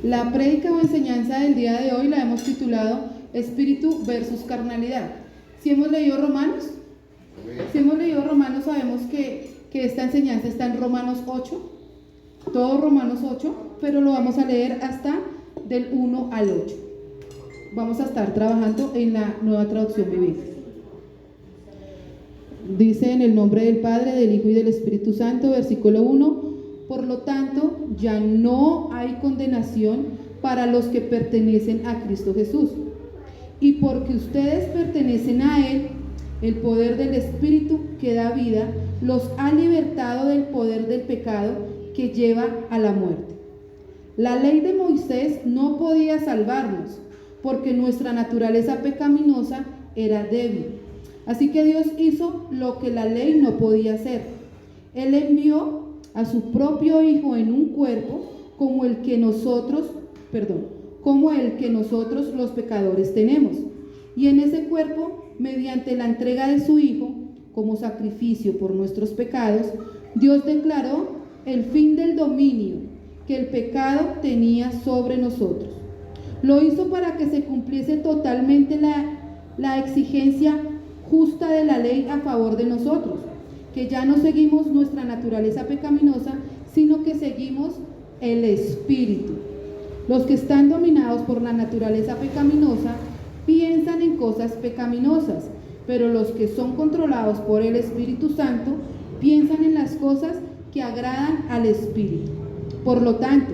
La prédica o enseñanza del día de hoy la hemos titulado Espíritu versus carnalidad. Si hemos leído Romanos, sabemos que esta enseñanza está en Romanos 8, todo Romanos 8, pero lo vamos a leer hasta del 1 al 8. Vamos a estar trabajando en la Nueva Traducción Viviente. Dice: en el nombre del Padre, del Hijo y del Espíritu Santo, versículo 1: por lo tanto, ya no hay condenación para los que pertenecen a Cristo Jesús. Y porque ustedes pertenecen a Él, el poder del Espíritu que da vida los ha libertado del poder del pecado que lleva a la muerte. La ley de Moisés no podía salvarnos, porque nuestra naturaleza pecaminosa era débil. Así que Dios hizo lo que la ley no podía hacer. Él envió a su propio Hijo en un cuerpo como el que nosotros los pecadores tenemos. Y en ese cuerpo, mediante la entrega de su Hijo como sacrificio por nuestros pecados, Dios declaró el fin del dominio que el pecado tenía sobre nosotros. Lo hizo para que se cumpliese totalmente la exigencia justa de la ley a favor de nosotros, que ya no seguimos nuestra naturaleza pecaminosa, sino que seguimos el Espíritu. Los que están dominados por la naturaleza pecaminosa piensan en cosas pecaminosas, pero los que son controlados por el Espíritu Santo piensan en las cosas que agradan al Espíritu. Por lo tanto,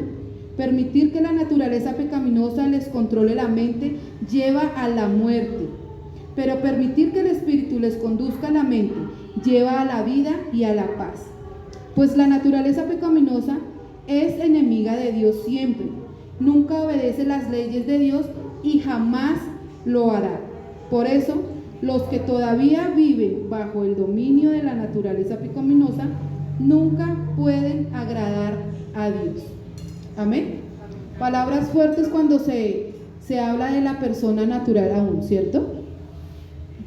permitir que la naturaleza pecaminosa les controle la mente lleva a la muerte, pero permitir que el Espíritu les conduzca la mente lleva a la vida y a la paz. Pues la naturaleza pecaminosa es enemiga de Dios siempre, nunca obedece las leyes de Dios y jamás lo hará. Por eso, los que todavía viven bajo el dominio de la naturaleza pecaminosa nunca pueden agradar a Dios. Amén. Palabras fuertes cuando se habla de la persona natural aún, ¿cierto?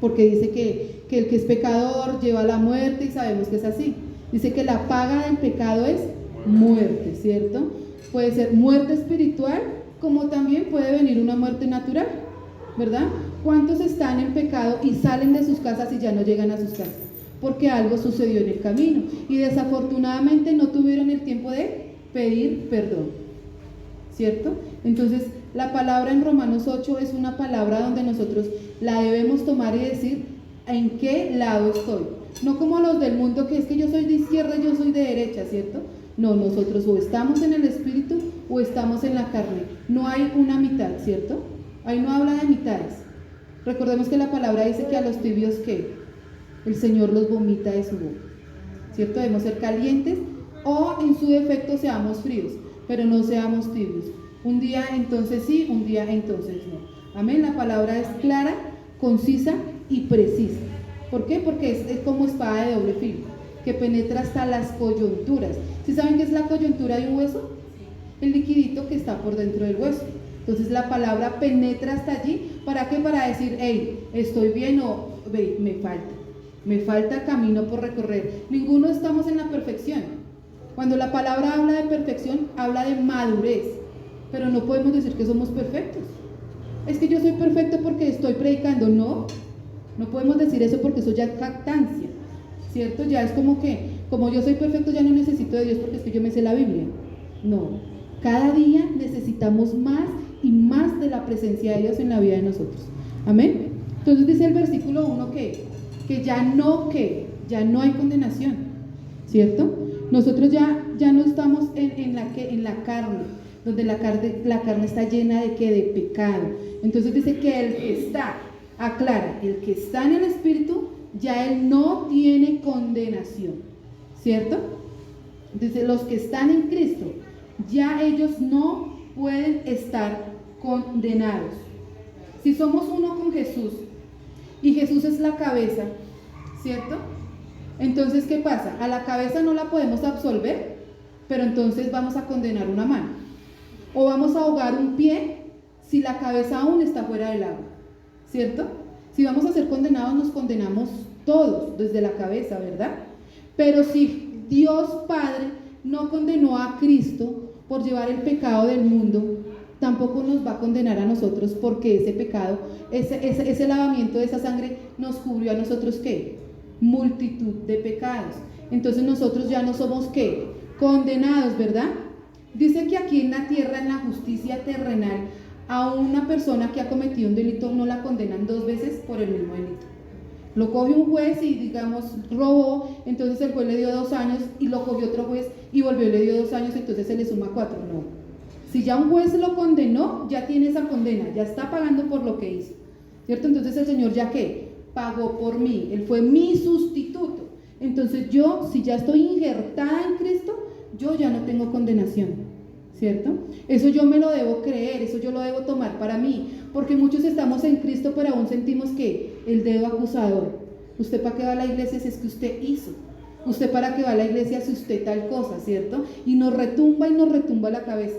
Porque dice que el que es pecador lleva a la muerte, y sabemos que es así. Dice que la paga del pecado es muerte, ¿cierto? Puede ser muerte espiritual, como también puede venir una muerte natural, ¿verdad? ¿Cuántos están en pecado y salen de sus casas y ya no llegan a sus casas? Porque algo sucedió en el camino y desafortunadamente no tuvieron el tiempo de pedir perdón, ¿cierto? Entonces, la palabra en Romanos 8 es una palabra donde nosotros la debemos tomar y decir en qué lado estoy. No como los del mundo, que es que yo soy de izquierda y yo soy de derecha, ¿cierto? No, nosotros o estamos en el Espíritu o estamos en la carne. No hay una mitad, ¿cierto? Ahí no habla de mitades. Recordemos que la palabra dice que a los tibios, ¿qué? El Señor los vomita de su boca, ¿cierto? Debemos ser calientes o en su defecto seamos fríos, pero no seamos tibios. Un día entonces sí, un día entonces no. Amén. La palabra es clara, concisa y precisa. ¿Por qué? Porque es como espada de doble filo, que penetra hasta las coyunturas. ¿Sí saben qué es la coyuntura de un hueso? El liquidito que está por dentro del hueso. Entonces la palabra penetra hasta allí. ¿Para qué? Para decir, hey, estoy bien o me falta camino por recorrer. Ninguno estamos en la perfección. Cuando la palabra habla de perfección, habla de madurez, pero no podemos decir que somos perfectos. Es que yo soy perfecto porque estoy predicando. No podemos decir eso, porque eso ya es jactancia, ¿cierto? Ya es como que, como yo soy perfecto, ya no necesito de Dios porque es que yo me sé la Biblia. No, cada día necesitamos más y más de la presencia de Dios en la vida de nosotros. Amén. Entonces dice el versículo 1 que ya no hay condenación, ¿cierto? Nosotros ya no estamos en la carne, donde la carne está llena de pecado. Entonces dice que el que está, aclara, el que está en el Espíritu, ya él no tiene condenación, ¿cierto? Dice, los que están en Cristo, ya ellos no pueden estar condenados. Si somos uno con Jesús y Jesús es la cabeza, ¿cierto? Entonces, ¿qué pasa? A la cabeza no la podemos absolver, pero entonces vamos a condenar una mano, o vamos a ahogar un pie si la cabeza aún está fuera del agua, ¿cierto? Si vamos a ser condenados, nos condenamos todos, desde la cabeza, ¿verdad? Pero si Dios Padre no condenó a Cristo por llevar el pecado del mundo, tampoco nos va a condenar a nosotros, porque ese pecado, ese lavamiento de esa sangre nos cubrió a nosotros, ¿qué? Multitud de pecados. Entonces nosotros ya no somos, ¿qué? Condenados, ¿verdad? Dice que aquí en la tierra, en la justicia terrenal, a una persona que ha cometido un delito no la condenan 2 veces por el mismo delito. Lo coge un juez y, digamos, robó, entonces el juez le dio 2 años, y lo cogió otro juez y volvió y le dio 2 años, entonces se le suma 4. No. Si ya un juez lo condenó, ya tiene esa condena, ya está pagando por lo que hizo, ¿cierto? Entonces el Señor ya ¿qué? Pagó por mí, Él fue mi sustituto. Entonces yo, si ya estoy injertada en Cristo, yo ya no tengo condenación, ¿cierto? Eso yo me lo debo creer, eso yo lo debo tomar para mí, porque muchos estamos en Cristo, pero aún sentimos que el dedo acusador. ¿Usted para qué va a la iglesia si es que usted hizo? ¿Usted para qué va a la iglesia si usted tal cosa, ¿cierto? Y nos retumba la cabeza.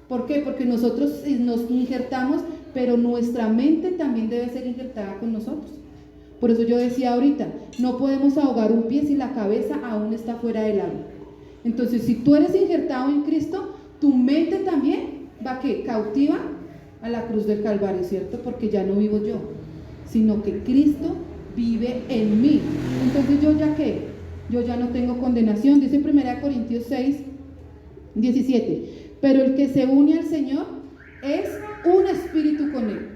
¿Por qué? Porque nosotros nos injertamos, pero nuestra mente también debe ser injertada con nosotros. Por eso yo decía ahorita, no podemos ahogar un pie si la cabeza aún está fuera del agua. Entonces, si tú eres injertado en Cristo, tu mente también va ¿qué? Cautiva a la cruz del Calvario, ¿cierto? Porque ya no vivo yo, sino que Cristo vive en mí. Entonces, ¿yo ya qué? Yo ya no tengo condenación. Dice 1 Corintios 6, 17. Pero el que se une al Señor es un espíritu con Él,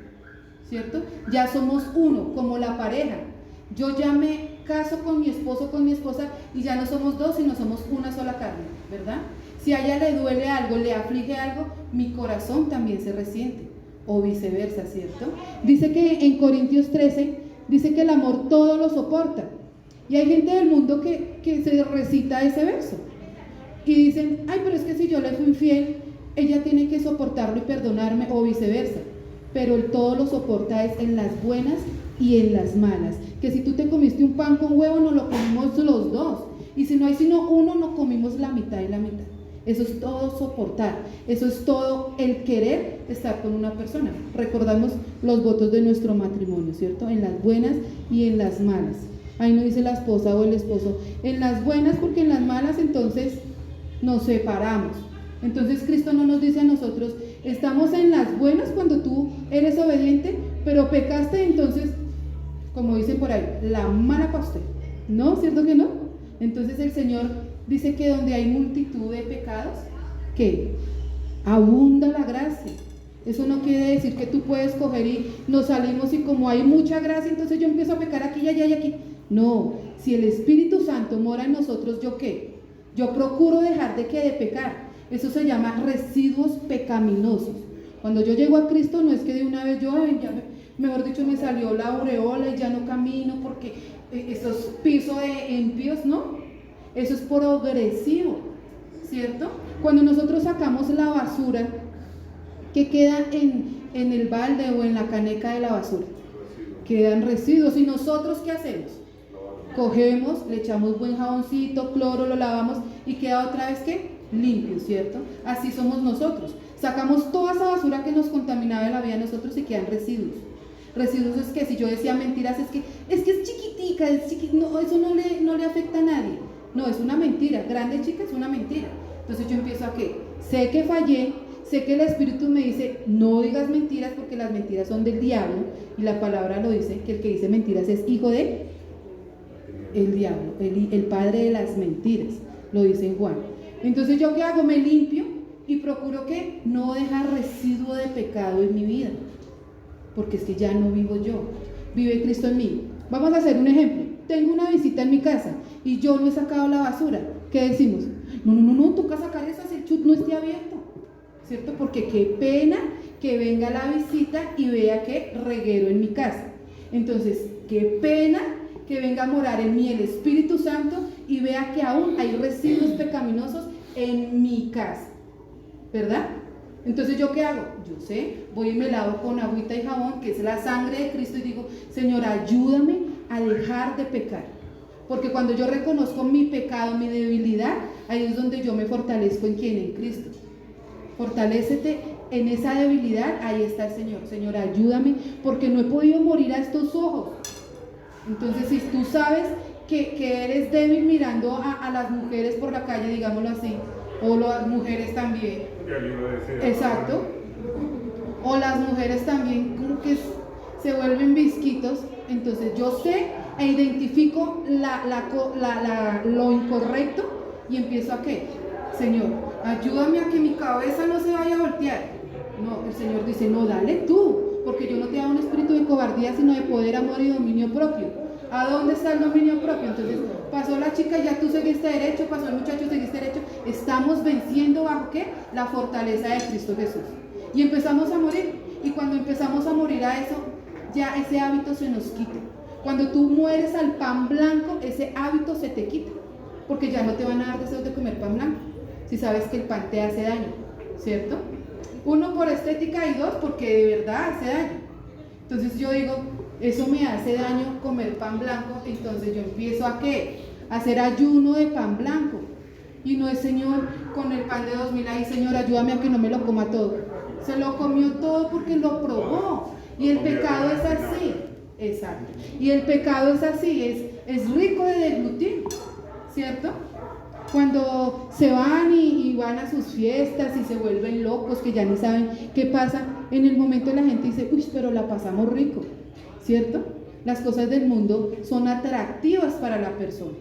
¿cierto? Ya somos uno, como la pareja. Yo ya me caso con mi esposo, con mi esposa, y ya no somos 2, sino somos una sola carne, ¿verdad? Si a ella le duele algo, le aflige algo, mi corazón también se resiente, o viceversa, ¿cierto? Dice que en Corintios 13, dice que el amor todo lo soporta. Y hay gente del mundo que se recita ese verso. Y dicen, ay, pero es que si yo le fui infiel, ella tiene que soportarlo y perdonarme, o viceversa. Pero el todo lo soporta es en las buenas y en las malas. Que si tú te comiste un pan con huevo, no lo comimos los 2. Y si no hay sino uno, no comimos la mitad y la mitad. Eso es todo soportar. Eso es todo el querer estar con una persona. Recordamos los votos de nuestro matrimonio, ¿cierto? En las buenas y en las malas. Ahí no dice la esposa o el esposo. En las buenas, porque en las malas entonces nos separamos. Entonces Cristo no nos dice a nosotros, estamos en las buenas cuando tú eres obediente, pero pecaste, entonces, como dicen por ahí, la mala para usted. ¿No? ¿Cierto que no? Entonces el Señor dice que donde hay multitud de pecados, ¿qué? Abunda la gracia. Eso no quiere decir que tú puedes coger y nos salimos y como hay mucha gracia, entonces yo empiezo a pecar aquí y allá y aquí. No, si el Espíritu Santo mora en nosotros, ¿yo qué? Yo procuro dejar de pecar. Eso se llama residuos pecaminosos. Cuando yo llego a Cristo, no es que de una vez yo, mejor dicho, me salió la aureola y ya no camino porque esos pisos de impíos, ¿no? Eso es progresivo, ¿cierto? Cuando nosotros sacamos la basura que queda en el balde o en la caneca de la basura, quedan residuos. ¿Y nosotros qué hacemos? Cogemos, le echamos buen jaboncito, cloro, lo lavamos y queda otra vez ¿qué? Limpio, ¿cierto? Así somos nosotros. Sacamos toda esa basura que nos contaminaba de la vida de nosotros y quedan residuos. Residuos es que si yo decía mentiras, es que es chiquitica, no, eso no le afecta a nadie. No, es una mentira. Grande, chica, es una mentira. Entonces yo empiezo a ¿qué? Sé que fallé, sé que el Espíritu me dice, no digas mentiras porque las mentiras son del diablo, y la palabra lo dice, que el que dice mentiras es hijo de el diablo, el padre de las mentiras, lo dice en Juan. Entonces yo ¿qué hago? Me limpio y procuro que no dejar residuo de pecado en mi vida, porque es que ya no vivo yo, vive Cristo en mí. Vamos a hacer un ejemplo. Tengo una visita en mi casa y yo no he sacado la basura. ¿Qué decimos? No, toca sacar eso, si el chut no esté abierto, ¿cierto? Porque qué pena que venga la visita y vea que reguero en mi casa. Entonces, qué pena que venga a morar en mí el Espíritu Santo y vea que aún hay residuos pecaminosos en mi casa, ¿verdad? Entonces, ¿yo qué hago? Yo sé, voy y me lavo con agüita y jabón, que es la sangre de Cristo, y digo, Señor, ayúdame a dejar de pecar. Porque cuando yo reconozco mi pecado, mi debilidad, ahí es donde yo me fortalezco. ¿En quién? En Cristo. Fortalécete en esa debilidad, ahí está el Señor. Señor, ayúdame, porque no he podido morir a estos ojos. Entonces, si tú sabes que eres débil mirando a las mujeres por la calle, digámoslo así, o las mujeres también. Exacto. O las mujeres también como que se vuelven visquitos. Entonces yo sé e identifico lo incorrecto y empiezo a ¿qué? Señor, ayúdame a que mi cabeza no se vaya a voltear. No, el Señor dice, no, dale tú, porque yo no te hago un espíritu de cobardía, sino de poder, amor y dominio propio. ¿A dónde está el dominio propio? Entonces, pasó la chica, ya tú seguiste derecho, pasó el muchacho, seguiste derecho. Estamos venciendo bajo ¿qué? La fortaleza de Cristo Jesús. Y empezamos a morir. Y cuando empezamos a morir a eso, ya ese hábito se nos quita. Cuando tú mueres al pan blanco, ese hábito se te quita. Porque ya no te van a dar deseos de comer pan blanco. Si sabes que el pan te hace daño, ¿cierto? Uno, por estética, y dos, porque de verdad hace daño. Entonces yo digo, eso me hace daño comer pan blanco, entonces yo empiezo a ¿qué? A hacer ayuno de pan blanco. Y no es, Señor, con el pan de 2000 ahí, Señor, ayúdame a que no me lo coma todo. Se lo comió todo porque lo probó. Y el pecado es así. Exacto. Y el pecado es así, es rico de deglutir, ¿cierto? Cuando se van y van a sus fiestas y se vuelven locos, que ya ni saben qué pasa, en el momento la gente dice, uy, pero la pasamos rico, ¿cierto? Las cosas del mundo son atractivas para la persona.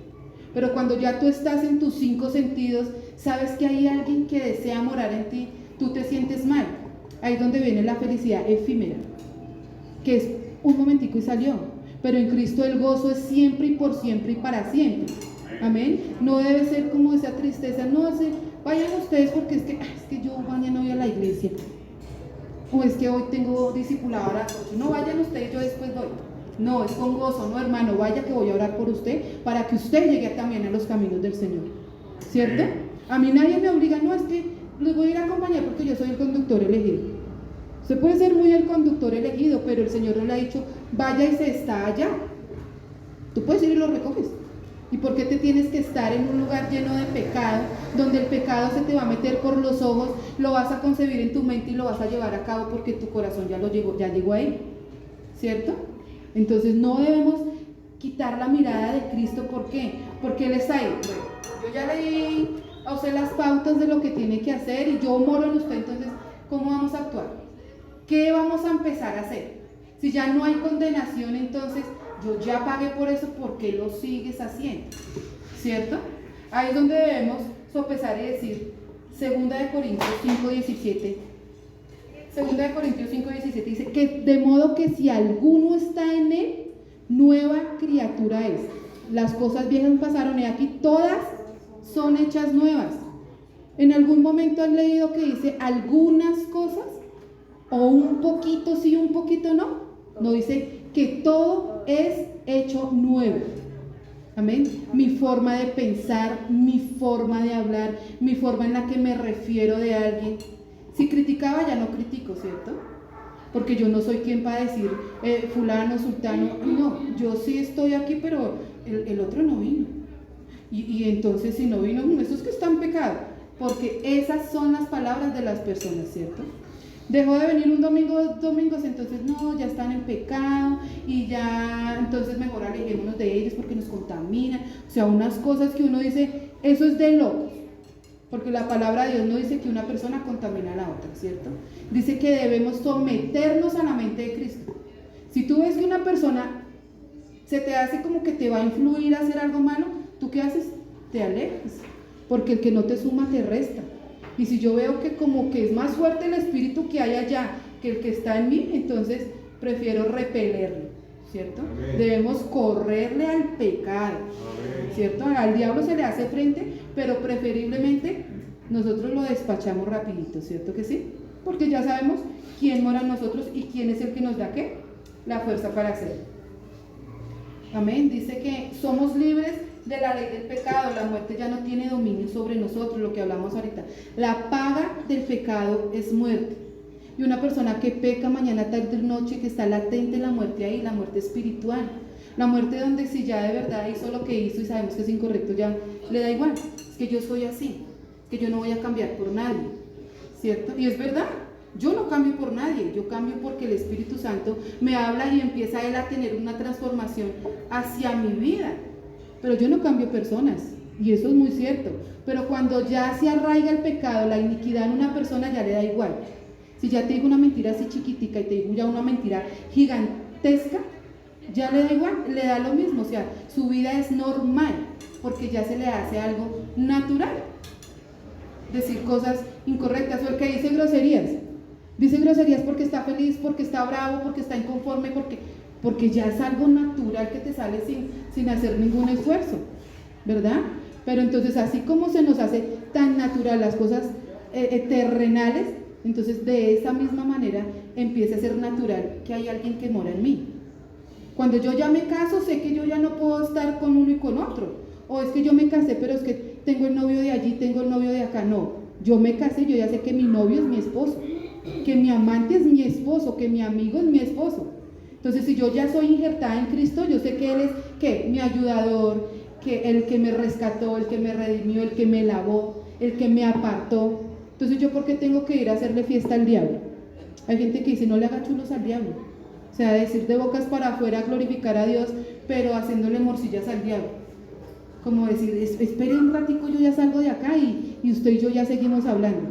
Pero cuando ya tú estás en tus 5 sentidos, sabes que hay alguien que desea morar en ti, tú te sientes mal. Ahí es donde viene la felicidad efímera, que es un momentico y salió. Pero en Cristo el gozo es siempre y por siempre y para siempre. Amén. No debe ser como esa tristeza. No, vayan ustedes porque es que yo mañana voy a la iglesia. O es que hoy tengo discipulado a las 8. No, vayan ustedes, yo después voy. No, es con gozo, no, hermano, vaya que voy a orar por usted para que usted llegue también a los caminos del Señor. ¿Cierto? A mí nadie me obliga, no, es que los voy a ir a acompañar porque yo soy el conductor elegido. Usted puede ser muy el conductor elegido, pero el Señor no le ha dicho, vaya y se está allá. Tú puedes ir y lo recoges. ¿Y por qué te tienes que estar en un lugar lleno de pecado, donde el pecado se te va a meter por los ojos, lo vas a concebir en tu mente y lo vas a llevar a cabo porque tu corazón ya llegó ahí? ¿Cierto? Entonces no debemos quitar la mirada de Cristo. ¿Por qué? Porque Él está ahí. Bueno, yo ya leí a usted las pautas de lo que tiene que hacer y yo moro en usted, entonces, ¿cómo vamos a actuar? ¿Qué vamos a empezar a hacer? Si ya no hay condenación, entonces yo ya pagué por eso, ¿por qué lo sigues haciendo? ¿Cierto? Ahí es donde debemos sopesar y decir, 2 Corintios 5:17. 2 Corintios 5:17 dice que de modo que si alguno está en él, nueva criatura es. Las cosas viejas pasaron y aquí todas son hechas nuevas. ¿En algún momento han leído que dice algunas cosas? ¿O un poquito sí, un poquito no? No, dice que todo es hecho nuevo. Amén. Mi forma de pensar, mi forma de hablar, mi forma en la que me refiero de alguien. Si criticaba, ya no critico, ¿cierto? Porque yo no soy quien para decir fulano, sultano. No, yo sí estoy aquí, pero el otro no vino. Y entonces si no vino, esos que están pecado. Porque esas son las palabras de las personas, ¿cierto? Dejó de venir un domingo, 2 domingos, entonces no, ya están en pecado y ya, entonces mejor alejémonos de ellos porque nos contaminan. O sea, unas cosas que uno dice, eso es de locos. Porque la palabra de Dios no dice que una persona contamina a la otra, ¿cierto? Dice que debemos someternos a la mente de Cristo. Si tú ves que una persona se te hace como que te va a influir a hacer algo malo, ¿tú qué haces? Te alejas. Porque el que no te suma te resta. Y si yo veo que como que es más fuerte el espíritu que hay allá que el que está en mí, entonces prefiero repelerlo, ¿cierto? Amén. Debemos correrle al pecado, amén, ¿cierto? Al diablo se le hace frente, pero preferiblemente nosotros lo despachamos rapidito, ¿cierto que sí? Porque ya sabemos quién mora en nosotros y quién es el que nos da ¿qué? La fuerza para hacerlo. Amén. Dice que somos libres de la ley del pecado, la muerte ya no tiene dominio sobre nosotros, lo que hablamos ahorita. La paga del pecado es muerte. Y una persona que peca mañana, tarde y noche, que está latente la muerte ahí, la muerte espiritual. La muerte donde si ya de verdad hizo lo que hizo y sabemos que es incorrecto, ya le da igual. Es que yo soy así, que yo no voy a cambiar por nadie, ¿cierto? Y es verdad, yo no cambio por nadie, yo cambio porque el Espíritu Santo me habla y empieza él a tener una transformación hacia mi vida. Pero yo no cambio personas, y eso es muy cierto. Pero cuando ya se arraiga el pecado, la iniquidad en una persona, ya le da igual. Si ya te digo una mentira así chiquitica y te digo ya una mentira gigantesca, ya le da igual, le da lo mismo, o sea, su vida es normal, porque ya se le hace algo natural. Decir cosas incorrectas, o el que dice groserías porque está feliz, porque está bravo, porque está inconforme, porque ya es algo natural que te sale sin hacer ningún esfuerzo, ¿verdad? Pero entonces, así como se nos hace tan natural las cosas terrenales, entonces de esa misma manera empieza a ser natural que hay alguien que mora en mí. Cuando yo ya me caso, sé que yo ya no puedo estar con uno y con otro, o es que yo me casé, pero es que tengo el novio de allí, tengo el novio de acá. No, yo me casé, yo ya sé que mi novio es mi esposo, que mi amante es mi esposo, que mi amigo es mi esposo. Entonces, si yo ya soy injertada en Cristo, yo sé que Él es, ¿qué? Mi ayudador, que el que me rescató, el que me redimió, el que me lavó, el que me apartó. Entonces, ¿yo por qué tengo que ir a hacerle fiesta al diablo? Hay gente que dice, no le haga chulos al diablo. O sea, decir de bocas para afuera, glorificar a Dios, pero haciéndole morcillas al diablo. Como decir, espere un ratico, yo ya salgo de acá y usted y yo ya seguimos hablando.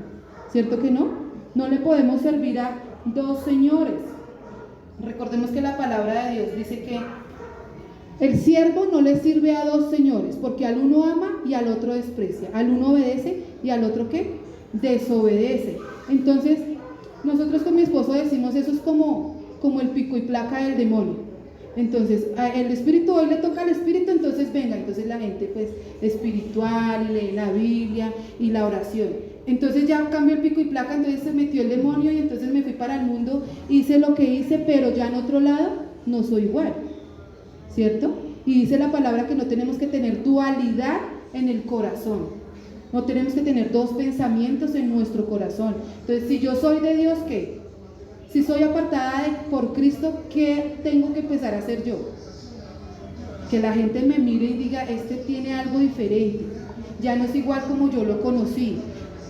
¿Cierto que no? No le podemos servir a dos señores. Recordemos que la palabra de Dios dice que el siervo no le sirve a dos señores, porque al uno ama y al otro desprecia, al uno obedece y al otro ¿qué? Desobedece. Entonces, nosotros con mi esposo decimos, eso es como el pico y placa del demonio. Entonces, el espíritu, hoy le toca al espíritu, entonces venga, entonces la gente pues espiritual, lee la Biblia y la oración. Entonces ya cambió el pico y placa, entonces se metió el demonio y entonces me fui para el mundo, hice lo que hice, pero ya en otro lado no soy igual, ¿cierto? Y dice la palabra que no tenemos que tener dualidad en el corazón, no tenemos que tener dos pensamientos en nuestro corazón. Entonces, si yo soy de Dios, ¿qué? Si soy apartada por Cristo, ¿qué tengo que empezar a hacer yo? Que la gente me mire y diga, este tiene algo diferente, ya no es igual como yo lo conocí.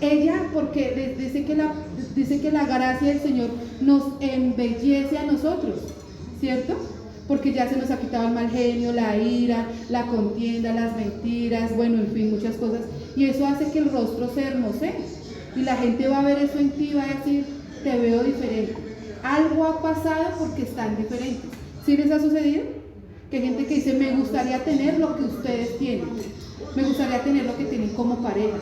Ella, porque dice que la gracia del Señor nos embellece a nosotros, ¿cierto? Porque ya se nos ha quitado el mal genio, la ira, la contienda, las mentiras, bueno, en fin, muchas cosas. Y eso hace que el rostro se hermosee. Y la gente va a ver eso en ti y va a decir, te veo diferente. Algo ha pasado porque están diferentes. ¿Sí les ha sucedido? Que hay gente que dice, me gustaría tener lo que ustedes tienen. Me gustaría tener lo que tienen como pareja.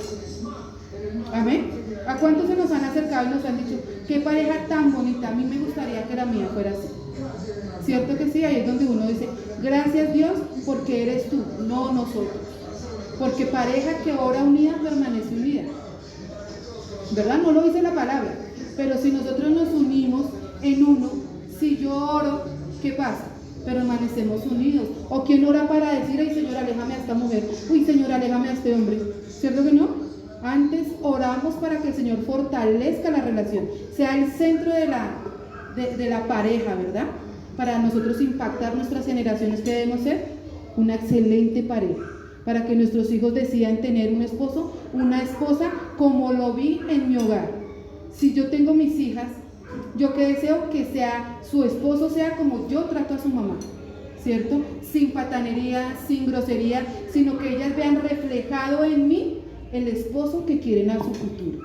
Amén. ¿A cuántos se nos han acercado y nos han dicho, qué pareja tan bonita? A mí me gustaría que la mía fuera así. ¿Cierto que sí? Ahí es donde uno dice, gracias Dios porque eres tú, no nosotros. Porque pareja que ora unida permanece unida. ¿Verdad? No lo dice la palabra. Pero si nosotros nos unimos en uno, si yo oro, ¿qué pasa? Permanecemos unidos. ¿O quién ora para decir, ay Señor, aléjame a esta mujer? Uy Señor, aléjame a este hombre. ¿Cierto que no? Antes oramos para que el Señor fortalezca la relación, sea el centro de la pareja, ¿verdad? Para nosotros impactar nuestras generaciones, que debemos ser una excelente pareja, para que nuestros hijos decidan tener un esposo, una esposa, como lo vi en mi hogar. Si yo tengo mis hijas, yo que deseo que su esposo sea como yo trato a su mamá, ¿cierto? Sin patanería, sin grosería, sino que ellas vean reflejado en mí el esposo que quieren a su futuro.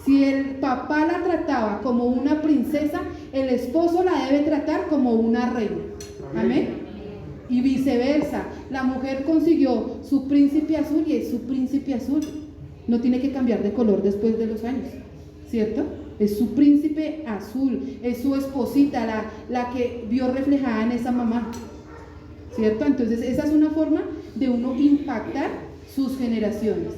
Si el papá la trataba como una princesa, el esposo la debe tratar como una reina. Amén. Y viceversa, la mujer consiguió su príncipe azul y es su príncipe azul. No tiene que cambiar de color después de los años, ¿cierto? Es su príncipe azul, es su esposita, la que vio reflejada en esa mamá, ¿cierto? Entonces esa es una forma de uno impactar sus generaciones.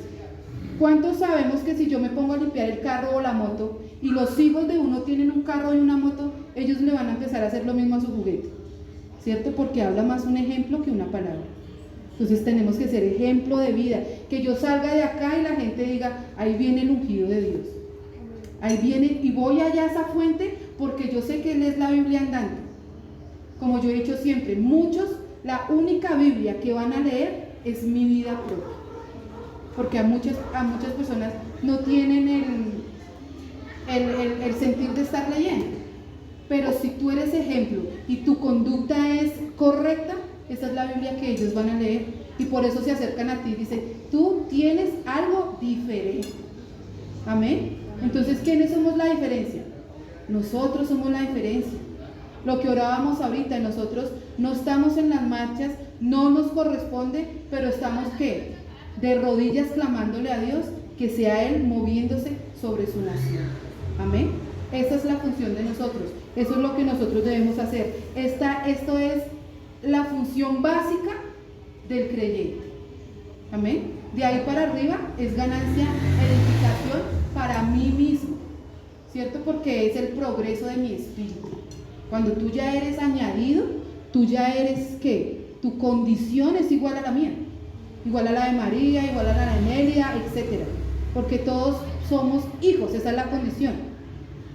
¿Cuántos sabemos que si yo me pongo a limpiar el carro o la moto y los hijos de uno tienen un carro y una moto, ellos le van a empezar a hacer lo mismo a su juguete? ¿Cierto? Porque habla más un ejemplo que una palabra. Entonces tenemos que ser ejemplo de vida, que yo salga de acá y la gente diga, ahí viene el ungido de Dios, ahí viene, y voy allá a esa fuente porque yo sé que Él es la Biblia andante. Como yo he dicho siempre, muchos, la única Biblia que van a leer es mi vida propia, porque a muchas personas no tienen el sentir de estar leyendo. Pero si tú eres ejemplo y tu conducta es correcta, esa es la Biblia que ellos van a leer, y por eso se acercan a ti y dicen, tú tienes algo diferente. Amén. Entonces, ¿quiénes somos la diferencia? Nosotros somos la diferencia. Lo que orábamos ahorita, nosotros no estamos en las marchas, no nos corresponde, pero estamos ¿qué? De rodillas clamándole a Dios que sea Él moviéndose sobre su nación. Amén. Esa es la función de nosotros. Eso es lo que nosotros debemos hacer. Esto es la función básica del creyente. Amén. De ahí para arriba es ganancia, edificación para mí mismo, ¿cierto? Porque es el progreso de mi espíritu. Cuando tú ya eres añadido, tú ya eres ¿qué? Tu condición es igual a la mía, igual a la de María, igual a la de Nelia, etc. Porque todos somos hijos, esa es la condición.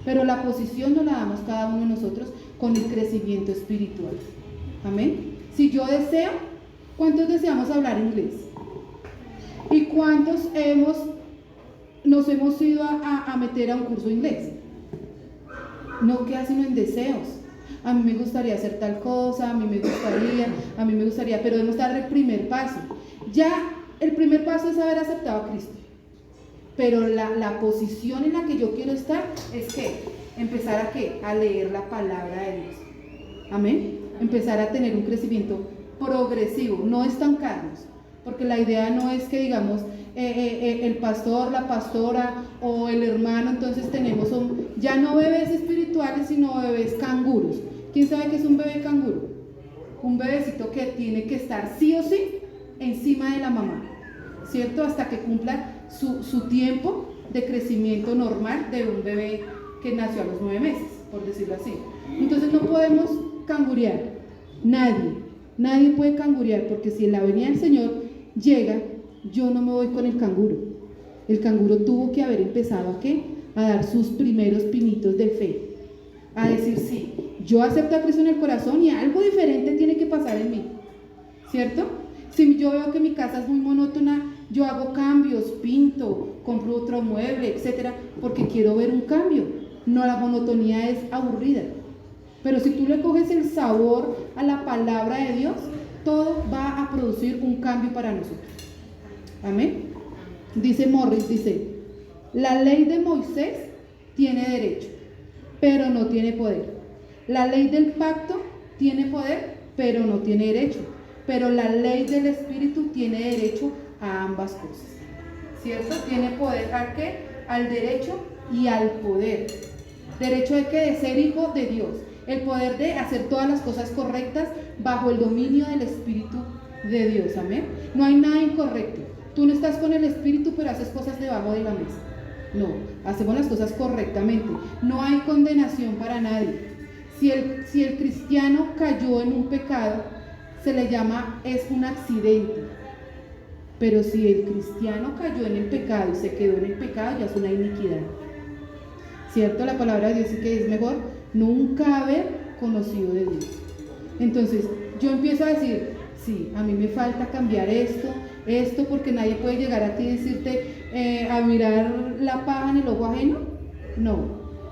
Pero la posición nos la damos cada uno de nosotros con el crecimiento espiritual. Amén. Si yo deseo, ¿cuántos deseamos hablar inglés? ¿Y cuántos nos hemos ido a meter a un curso de inglés? No queda sino en deseos. A mí me gustaría hacer tal cosa, a mí me gustaría, pero debemos dar el primer paso. Ya el primer paso es haber aceptado a Cristo. Pero la posición en la que yo quiero estar es que empezar a ¿qué? A leer la palabra de Dios. Amén. Empezar a tener un crecimiento progresivo, no estancarnos. Porque la idea no es que digamos el pastor, la pastora o el hermano, entonces son ya no bebés espirituales, sino bebés canguros. ¿Quién sabe qué es un bebé canguro? Un bebecito que tiene que estar sí o sí encima de la mamá, ¿cierto? Hasta que cumpla su tiempo de crecimiento normal de un bebé que nació a los 9 meses, por decirlo así. Entonces no podemos cangurear, nadie puede cangurear, porque si en la venida del Señor llega, yo no me voy con el canguro. El canguro tuvo que haber empezado ¿a qué? A dar sus primeros pinitos de fe, a decir sí, yo acepto a Cristo en el corazón y algo diferente tiene que pasar en mí, ¿cierto? Si yo veo que mi casa es muy monótona, yo hago cambios, pinto, compro otro mueble, etcétera, porque quiero ver un cambio. No, la monotonía es aburrida. Pero si tú le coges el sabor a la palabra de Dios, todo va a producir un cambio para nosotros. Amén. Dice Morris, la ley de Moisés tiene derecho, pero no tiene poder. La ley del pacto tiene poder, pero no tiene derecho. Pero la ley del Espíritu tiene derecho a ambas cosas, ¿cierto? Tiene poder ¿a qué? Al derecho y al poder. Derecho de que de ser hijo de Dios, el poder de hacer todas las cosas correctas bajo el dominio del Espíritu de Dios. Amén. No hay nada incorrecto. Tú no estás con el Espíritu pero haces cosas debajo de la mesa. No, hacemos las cosas correctamente. No hay condenación para nadie. Si el cristiano cayó en un pecado, se le llama, es un accidente. Pero si el cristiano cayó en el pecado y se quedó en el pecado, ya es una iniquidad. ¿Cierto? La palabra de Dios dice que es mejor nunca haber conocido de Dios. Entonces, yo empiezo a decir, sí, a mí me falta cambiar esto, porque nadie puede llegar a ti y decirte a mirar la paja en el ojo ajeno. No,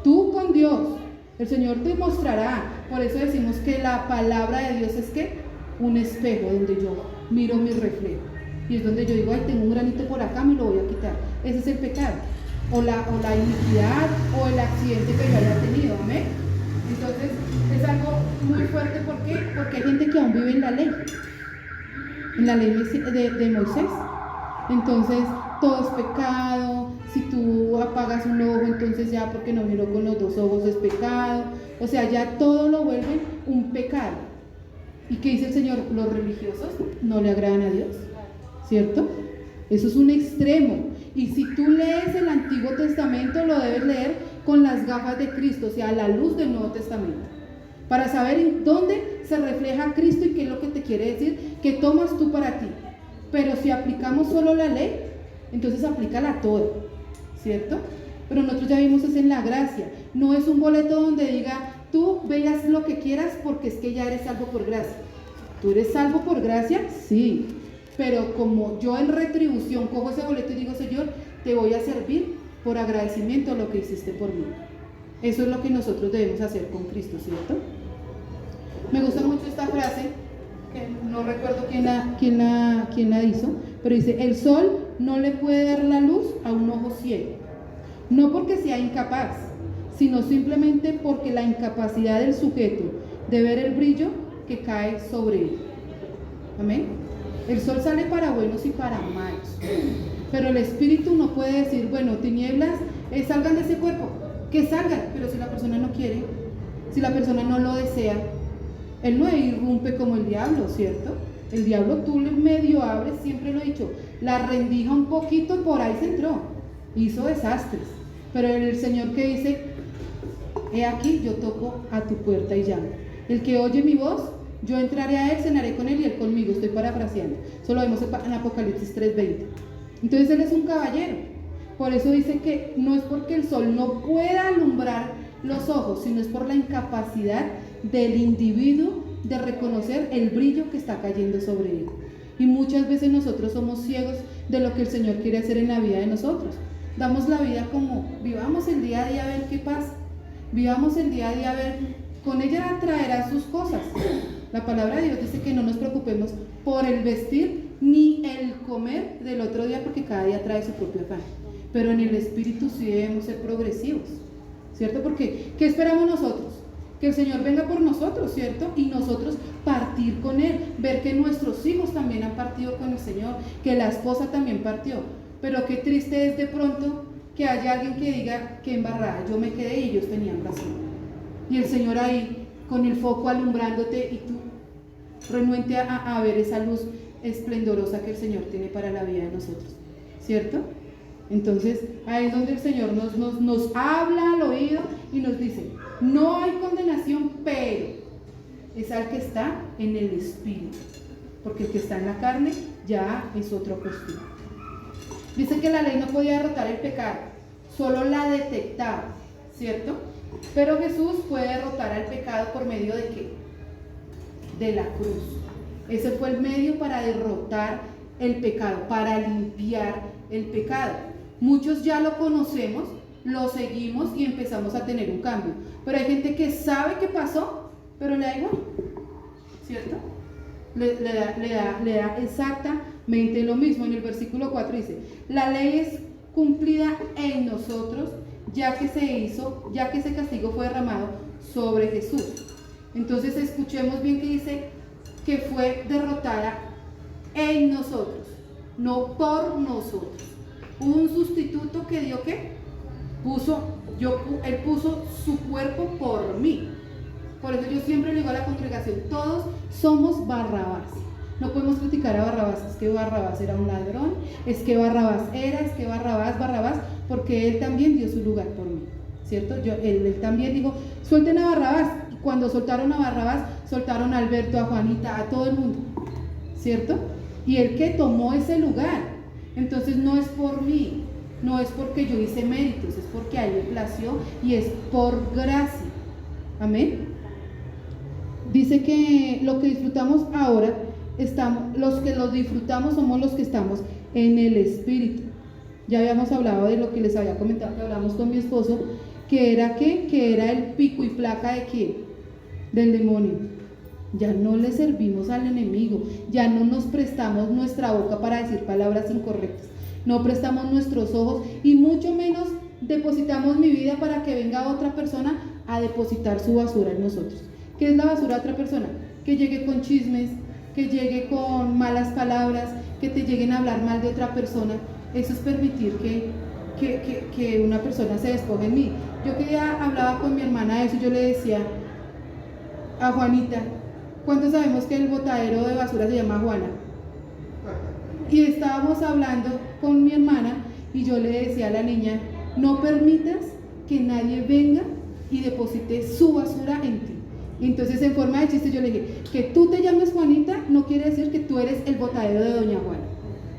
tú con Dios, el Señor te mostrará. Por eso decimos que la palabra de Dios es que un espejo donde yo miro mi reflejo. Y es donde yo digo, ay, tengo un granito por acá, me lo voy a quitar. Ese es el pecado. O la iniquidad o el accidente que yo haya tenido. Amén. Entonces, es algo muy fuerte. ¿Por qué? Porque hay gente que aún vive en la ley de Moisés. Entonces, todo es pecado. Si tú apagas un ojo, entonces ya porque no miró con los 2 ojos es pecado. O sea, ya todo lo vuelve un pecado. ¿Y qué dice el Señor? Los religiosos no le agradan a Dios, ¿cierto? Eso es un extremo. Y si tú lees el Antiguo Testamento, lo debes leer con las gafas de Cristo, o sea, a la luz del Nuevo Testamento, para saber en dónde se refleja Cristo y qué es lo que te quiere decir, que tomas tú para ti. Pero si aplicamos solo la ley, entonces aplícala toda, ¿cierto? Pero nosotros ya vimos es en la gracia. No es un boleto donde diga, tú veas lo que quieras porque es que ya eres salvo por gracia. ¿Tú eres salvo por gracia? Sí. Pero como yo en retribución cojo ese boleto y digo, Señor, te voy a servir por agradecimiento a lo que hiciste por mí. Eso es lo que nosotros debemos hacer con Cristo, ¿cierto? Me gusta mucho esta frase, que no recuerdo quién la hizo, pero dice, el sol no le puede dar la luz a un ojo ciego. No porque sea incapaz, sino simplemente porque la incapacidad del sujeto de ver el brillo que cae sobre él. Amén. El sol sale para buenos y para malos, pero el espíritu no puede decir, bueno, tinieblas, salgan de ese cuerpo, que salgan, pero si la persona no quiere, si la persona no lo desea, él no irrumpe como el diablo, ¿cierto? El diablo tú le medio abres, siempre lo he dicho, la rendija un poquito y por ahí se entró, hizo desastres, pero el Señor que dice, he aquí, yo toco a tu puerta y llamo, el que oye mi voz, yo entraré a él, cenaré con él y él conmigo. Estoy parafraseando, eso lo vemos en Apocalipsis 3:20. Entonces él es un caballero, por eso dice que no es porque el sol no pueda alumbrar los ojos, sino es por la incapacidad del individuo de reconocer el brillo que está cayendo sobre él. Y muchas veces nosotros somos ciegos de lo que el Señor quiere hacer en la vida de nosotros. Damos la vida como, vivamos el día a día a ver qué pasa, vivamos el día a día a ver, con ella traerá sus cosas. La palabra de Dios dice que no nos preocupemos por el vestir ni el comer del otro día, porque cada día trae su propio afán. Pero en el espíritu sí debemos ser progresivos, ¿cierto? Porque, ¿qué esperamos nosotros? Que el Señor venga por nosotros, ¿cierto? Y nosotros partir con Él, ver que nuestros hijos también han partido con el Señor, que la esposa también partió. Pero qué triste es de pronto que haya alguien que diga que embarrada, yo me quedé y ellos tenían razón. Y el Señor ahí con el foco alumbrándote y tú renuente a ver esa luz esplendorosa que el Señor tiene para la vida de nosotros, ¿cierto? Entonces ahí es donde el Señor nos habla al oído y nos dice, no hay condenación, pero es al que está en el espíritu, porque el que está en la carne ya es otra cuestión. Dice que la ley no podía derrotar el pecado, solo la detectaba, ¿cierto? Pero Jesús puede derrotar al pecado por medio de ¿qué? De la cruz. Ese fue el medio para derrotar el pecado, para limpiar el pecado. Muchos ya lo conocemos, lo seguimos y empezamos a tener un cambio. Pero hay gente que sabe qué pasó, pero le da igual, ¿cierto? Le da exactamente lo mismo. En el versículo 4 dice, la ley es cumplida en nosotros, ya que ese castigo fue derramado sobre Jesús. Entonces escuchemos bien que dice que fue derrotada en nosotros, no por nosotros. Hubo un sustituto que dio ¿qué? Él puso su cuerpo por mí. Por eso yo siempre le digo a la congregación, todos somos Barrabás. No podemos criticar a Barrabás, es que Barrabás era un ladrón, es que Barrabás, porque él también dio su lugar por mí, ¿cierto? Él también dijo, suelten a Barrabás. Y cuando soltaron a Barrabás, soltaron a Alberto, a Juanita, a todo el mundo, ¿cierto? Y él que tomó ese lugar. Entonces no es por mí, no es porque yo hice méritos, es porque a él le plació y es por gracia. Amén. Dice que lo que disfrutamos ahora, los que los disfrutamos somos los que estamos en el espíritu. Ya habíamos hablado de lo que les había comentado, que hablamos con mi esposo, que era ¿qué? Que era el pico y placa de ¿qué? Del demonio. Ya no le servimos al enemigo, ya no nos prestamos nuestra boca para decir palabras incorrectas, no prestamos nuestros ojos y mucho menos depositamos mi vida para que venga otra persona a depositar su basura en nosotros. ¿Qué es la basura de otra persona? Que llegue con chismes, que llegue con malas palabras, que te lleguen a hablar mal de otra persona. Eso es permitir que una persona se despoje en mí. Yo que día hablaba con mi hermana de eso, yo le decía a Juanita, ¿cuántos sabemos que el botadero de basura se llama Juana? Y estábamos hablando con mi hermana y yo le decía a la niña, no permitas que nadie venga y deposite su basura en ti. Entonces en forma de chiste yo le dije, que tú te llames Juanita no quiere decir que tú eres el botadero de doña Juana.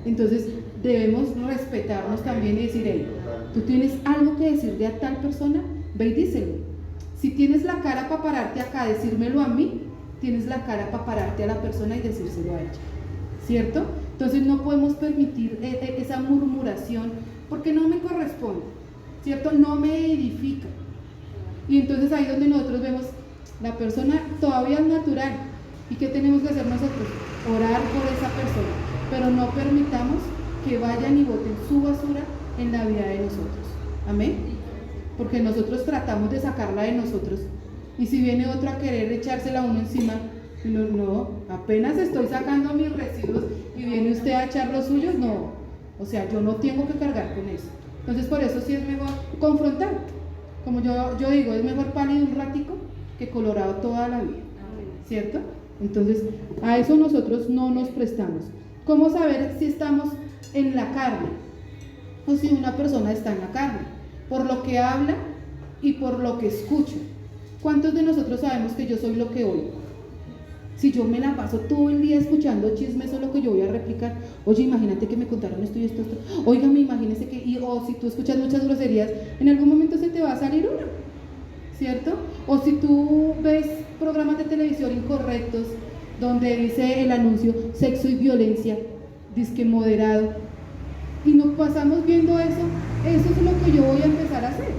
Entonces debemos respetarnos también y decir, hey, tú tienes algo que decirle a tal persona, ve y díselo. Si tienes la cara para pararte acá, decírmelo a mí, tienes la cara para pararte a la persona y decírselo a ella, ¿cierto? Entonces no podemos permitir esa murmuración porque no me corresponde, ¿cierto? No me edifica. Y entonces ahí donde nosotros vemos, la persona todavía es natural. ¿Y qué tenemos que hacer nosotros? Orar por esa persona, pero no permitamos que vayan y boten su basura en la vida de nosotros. Amén. porque nosotros tratamos de sacarla de nosotros, y si viene otro a querer echársela a uno encima, no, apenas estoy sacando mis residuos y viene usted a echar los suyos, no, o sea, yo no tengo que cargar con eso. Entonces por eso sí es mejor confrontar, como yo digo, es mejor pálido un ratico que colorado toda la vida, ¿cierto? Entonces a eso nosotros no nos prestamos. ¿Cómo saber si estamos en la carne o si una persona está en la carne? Por lo que habla y por lo que escucha. ¿Cuántos de nosotros sabemos que yo soy lo que oigo? Si yo me la paso todo el día escuchando chismes, eso es lo que yo voy a replicar. Oye, imagínate que me contaron esto y esto. Óigame, imagínese que... o si tú escuchas muchas groserías, en algún momento se te va a salir una, ¿cierto? O si tú ves programas de televisión incorrectos, donde dice el anuncio, sexo y violencia, disque moderado, y nos pasamos viendo eso es lo que yo voy a empezar a hacer,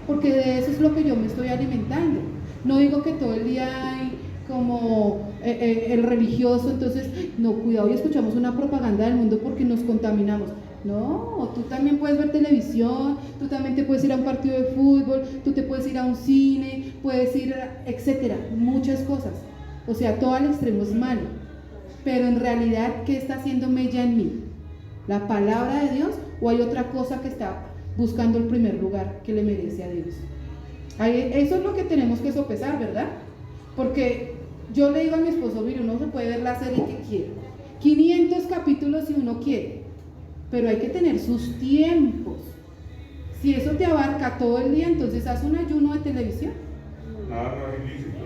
porque de eso es lo que yo me estoy alimentando. No digo que todo el día hay como el religioso, entonces, no, cuidado y escuchamos una propaganda del mundo porque nos contaminamos. No, tú también puedes ver televisión, tú también te puedes ir a un partido de fútbol, tú te puedes ir a un cine, puedes ir, etcétera, muchas cosas. O sea, todo al extremo es malo, pero en realidad, ¿qué está haciendo mella en mí? ¿La palabra de Dios o hay otra cosa que está buscando el primer lugar que le merece a Dios? Eso es lo que tenemos que sopesar, ¿verdad? Porque yo le digo a mi esposo, mire, uno se puede ver la serie que quiere, 500 capítulos si uno quiere, pero hay que tener sus tiempos. Si eso te abarca todo el día, entonces haz un ayuno de televisión. Nada no es ilícito.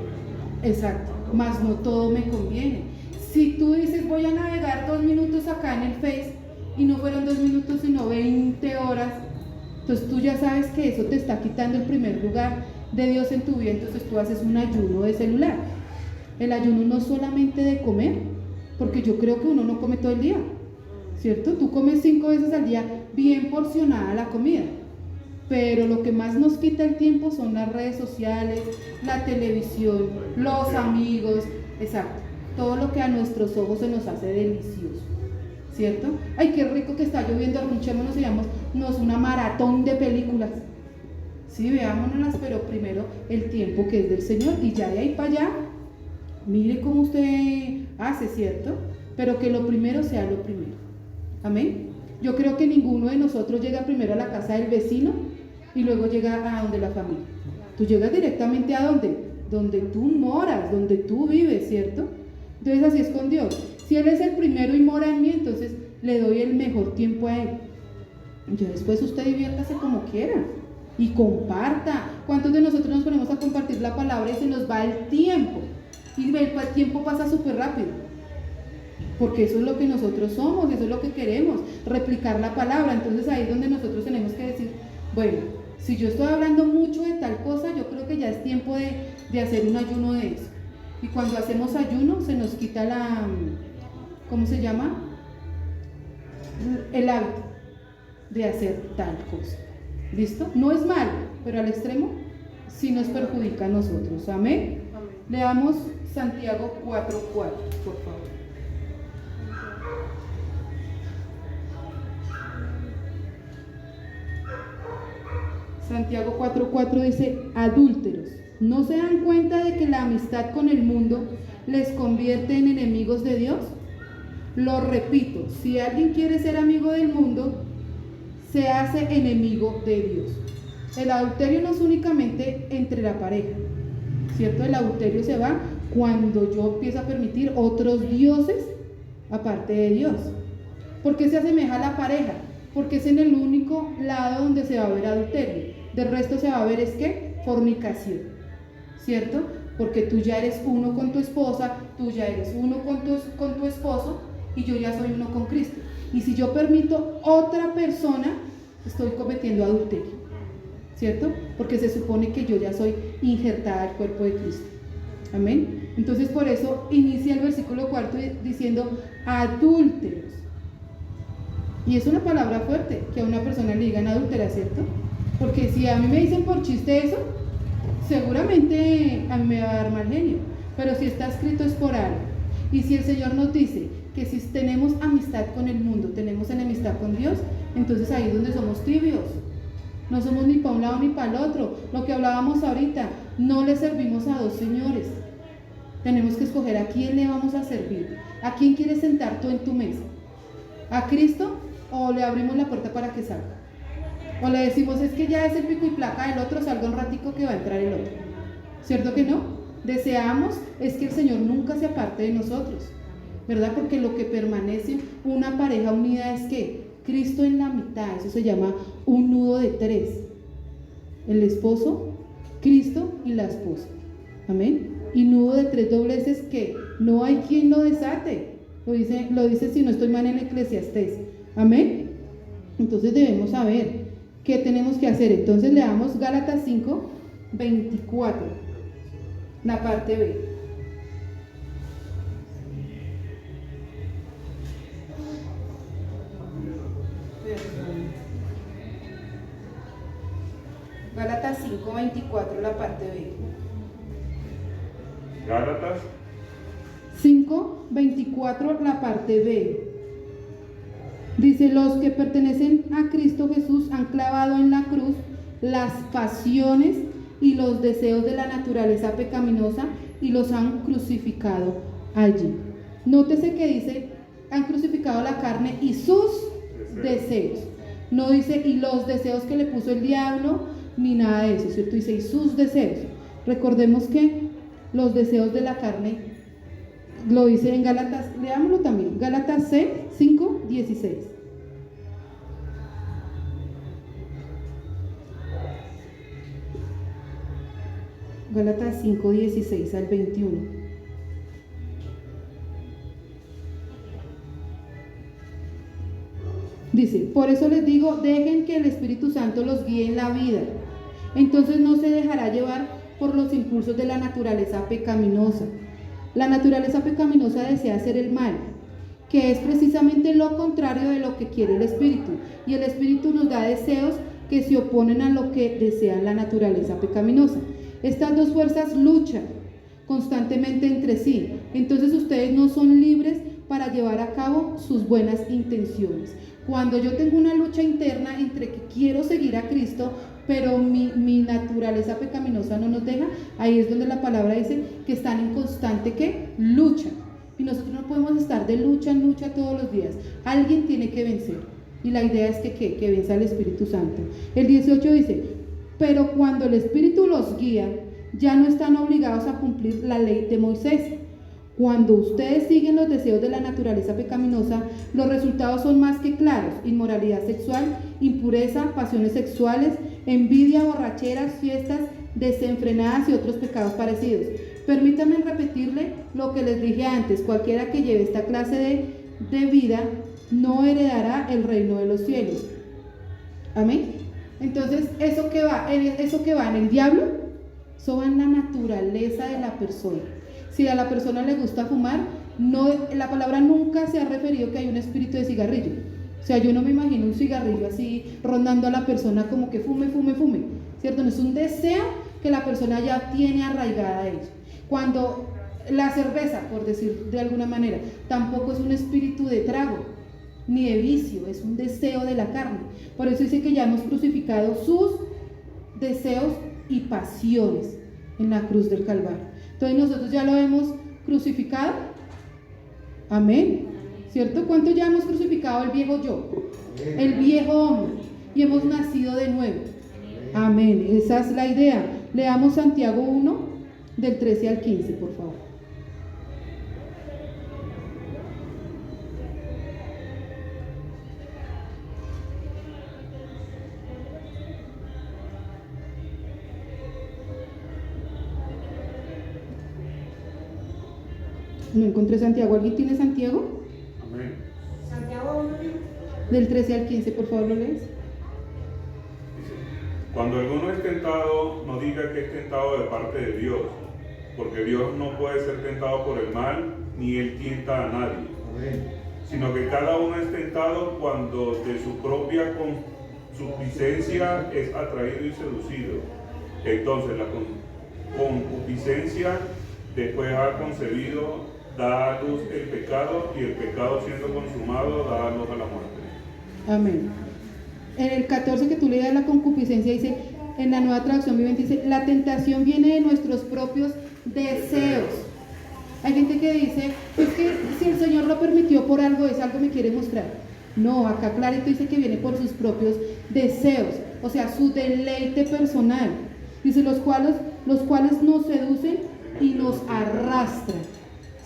Exacto, mas no todo me conviene. Si tú dices, voy a navegar 2 minutos acá en el Face, y no fueron 2 minutos sino 20 horas, entonces tú ya sabes que eso te está quitando el primer lugar de Dios en tu vida. Entonces tú haces un ayuno de celular. El ayuno no es solamente de comer, porque yo creo que uno no come todo el día, ¿cierto? Tú comes 5 veces al día, bien porcionada la comida, pero lo que más nos quita el tiempo son las redes sociales, la televisión, los amigos, exacto, todo lo que a nuestros ojos se nos hace delicioso, ¿cierto? Ay, qué rico que está lloviendo, arrunchémonos y veámonos una maratón de películas. Sí, veámonos, pero primero el tiempo que es del Señor, y ya de ahí para allá, mire cómo usted hace, ¿cierto? Pero que lo primero sea lo primero. Amén. Yo creo que ninguno de nosotros llega primero a la casa del vecino y luego llega a donde la familia. Tú llegas directamente a donde tú moras, donde tú vives, ¿cierto? Entonces así es con Dios. Si Él es el primero y mora en mí, entonces le doy el mejor tiempo a Él. Ya después usted diviértase como quiera y comparta. ¿Cuántos de nosotros nos ponemos a compartir la palabra y se nos va el tiempo? Y el tiempo pasa súper rápido, porque eso es lo que nosotros somos, eso es lo que queremos, replicar la palabra. Entonces ahí es donde nosotros tenemos que decir, bueno, si yo estoy hablando mucho de tal cosa, yo creo que ya es tiempo de hacer un ayuno de eso. Y cuando hacemos ayuno se nos quita la, ¿cómo se llama? El hábito de hacer tal cosa. ¿Listo? No es malo, pero al extremo sí nos perjudica a nosotros. Amén. Leamos Santiago 4:4, por favor. Santiago 4:4 dice, adúlteros, ¿no se dan cuenta de que la amistad con el mundo les convierte en enemigos de Dios? Lo repito, si alguien quiere ser amigo del mundo, se hace enemigo de Dios. El adulterio no es únicamente entre la pareja, ¿cierto? El adulterio se va cuando yo empiezo a permitir otros dioses aparte de Dios. ¿Por qué se asemeja a la pareja? Porque es en el único lado donde se va a ver adulterio. Del resto se va a ver es que fornicación, ¿cierto? Porque tú ya eres uno con tu esposa, tú ya eres uno con tu esposo, y yo ya soy uno con Cristo. Y si yo permito otra persona, estoy cometiendo adulterio, ¿cierto? Porque se supone que yo ya soy injertada al cuerpo de Cristo. Amén. Entonces por eso inicia el versículo 4 diciendo adúlteros. Y es una palabra fuerte que a una persona le digan adúltera, ¿cierto? Porque si a mí me dicen por chiste eso, seguramente a mí me va a dar mal genio. Pero si está escrito es por algo. Y si el Señor nos dice que si tenemos amistad con el mundo, tenemos enemistad con Dios, entonces ahí es donde somos tibios. No somos ni para un lado ni para el otro. Lo que hablábamos ahorita, no le servimos a dos señores. Tenemos que escoger a quién le vamos a servir. ¿A quién quieres sentar tú en tu mesa? ¿A Cristo o le abrimos la puerta para que salga? O le decimos, es que ya es el pico y placa del otro, salga un ratico que va a entrar el otro. ¿Cierto que no? Deseamos es que el Señor nunca se aparte de nosotros, ¿verdad? Porque lo que permanece una pareja unida es que Cristo en la mitad, eso se llama un nudo de tres. El esposo, Cristo y la esposa. Amén. Y nudo de tres dobleces que no hay quien lo desate. Lo dice si no estoy mal en Eclesiastés. Amén. Entonces debemos saber qué tenemos que hacer. Entonces leamos Gálatas 5, 24, la parte B. Gálatas 5, 24, la parte B. Gálatas 5, 24, la parte B. Dice, los que pertenecen a Cristo Jesús han clavado en la cruz las pasiones y los deseos de la naturaleza pecaminosa y los han crucificado allí. Nótese que dice, han crucificado la carne y sus deseos. No dice, y los deseos que le puso el diablo, ni nada de eso, ¿cierto? Dice, y sus deseos. Recordemos que los deseos de la carne, lo dice en Gálatas, leámoslo también, Gálatas 6, 5, 16. Gálatas 5, 16 al 21. Dice, por eso les digo, dejen que el Espíritu Santo los guíe en la vida. Entonces no se dejará llevar por los impulsos de la naturaleza pecaminosa. La naturaleza pecaminosa desea hacer el mal, que es precisamente lo contrario de lo que quiere el Espíritu. Y el Espíritu nos da deseos que se oponen a lo que desea la naturaleza pecaminosa. Estas dos fuerzas luchan constantemente entre sí. Entonces ustedes no son libres para llevar a cabo sus buenas intenciones. Cuando yo tengo una lucha interna entre que quiero seguir a Cristo, pero mi naturaleza pecaminosa no nos deja, ahí es donde la palabra dice que están en constante ¿qué? Lucha. Y nosotros no podemos estar de lucha en lucha todos los días. Alguien tiene que vencer. Y la idea es que venza el Espíritu Santo. El 18 dice, pero cuando el Espíritu los guía, ya no están obligados a cumplir la ley de Moisés. Cuando ustedes siguen los deseos de la naturaleza pecaminosa, los resultados son más que claros: inmoralidad sexual, impureza, pasiones sexuales, envidia, borracheras, fiestas desenfrenadas y otros pecados parecidos. Permítanme repetirle lo que les dije antes: cualquiera que lleve esta clase de vida no heredará el reino de los cielos. Amén. Entonces, eso que va en el diablo, eso va en la naturaleza de la persona. Si a la persona le gusta fumar, no, la palabra nunca se ha referido que hay un espíritu de cigarrillo. O sea, yo no me imagino un cigarrillo así rondando a la persona como que fume, ¿cierto? No es un deseo que la persona ya tiene arraigada a ella. Cuando la cerveza, por decir de alguna manera, tampoco es un espíritu de trago ni de vicio, es un deseo de la carne. Por eso dice que ya hemos crucificado sus deseos y pasiones en la cruz del Calvario. Entonces nosotros ya lo hemos crucificado. Amén. ¿Cierto? ¿Cuánto ya hemos crucificado el viejo yo? El viejo hombre. Y hemos nacido de nuevo. Amén. Esa es la idea. Leamos Santiago 1, del 13 al 15, por favor. No encontré Santiago. ¿Alguien tiene Santiago? Amén. Santiago 1. Del 13 al 15, por favor, ¿lo lees? Dice, cuando alguno es tentado, no diga que es tentado de parte de Dios, porque Dios no puede ser tentado por el mal, ni Él tienta a nadie. Amén. Sino que cada uno es tentado cuando de su propia concupiscencia es atraído y seducido. Entonces la concupiscencia, después de haber concebido, da a luz el pecado, y el pecado, siendo consumado, da a luz a la muerte. Amén. En el 14 que tú leías la concupiscencia dice, en la Nueva Traducción Viviente dice, la tentación viene de nuestros propios deseos. Hay gente que dice, es que si el Señor lo permitió por algo, es algo me quiere mostrar. No, acá clarito dice que viene por sus propios deseos, o sea, su deleite personal. Dice, los cuales nos seducen y nos arrastran,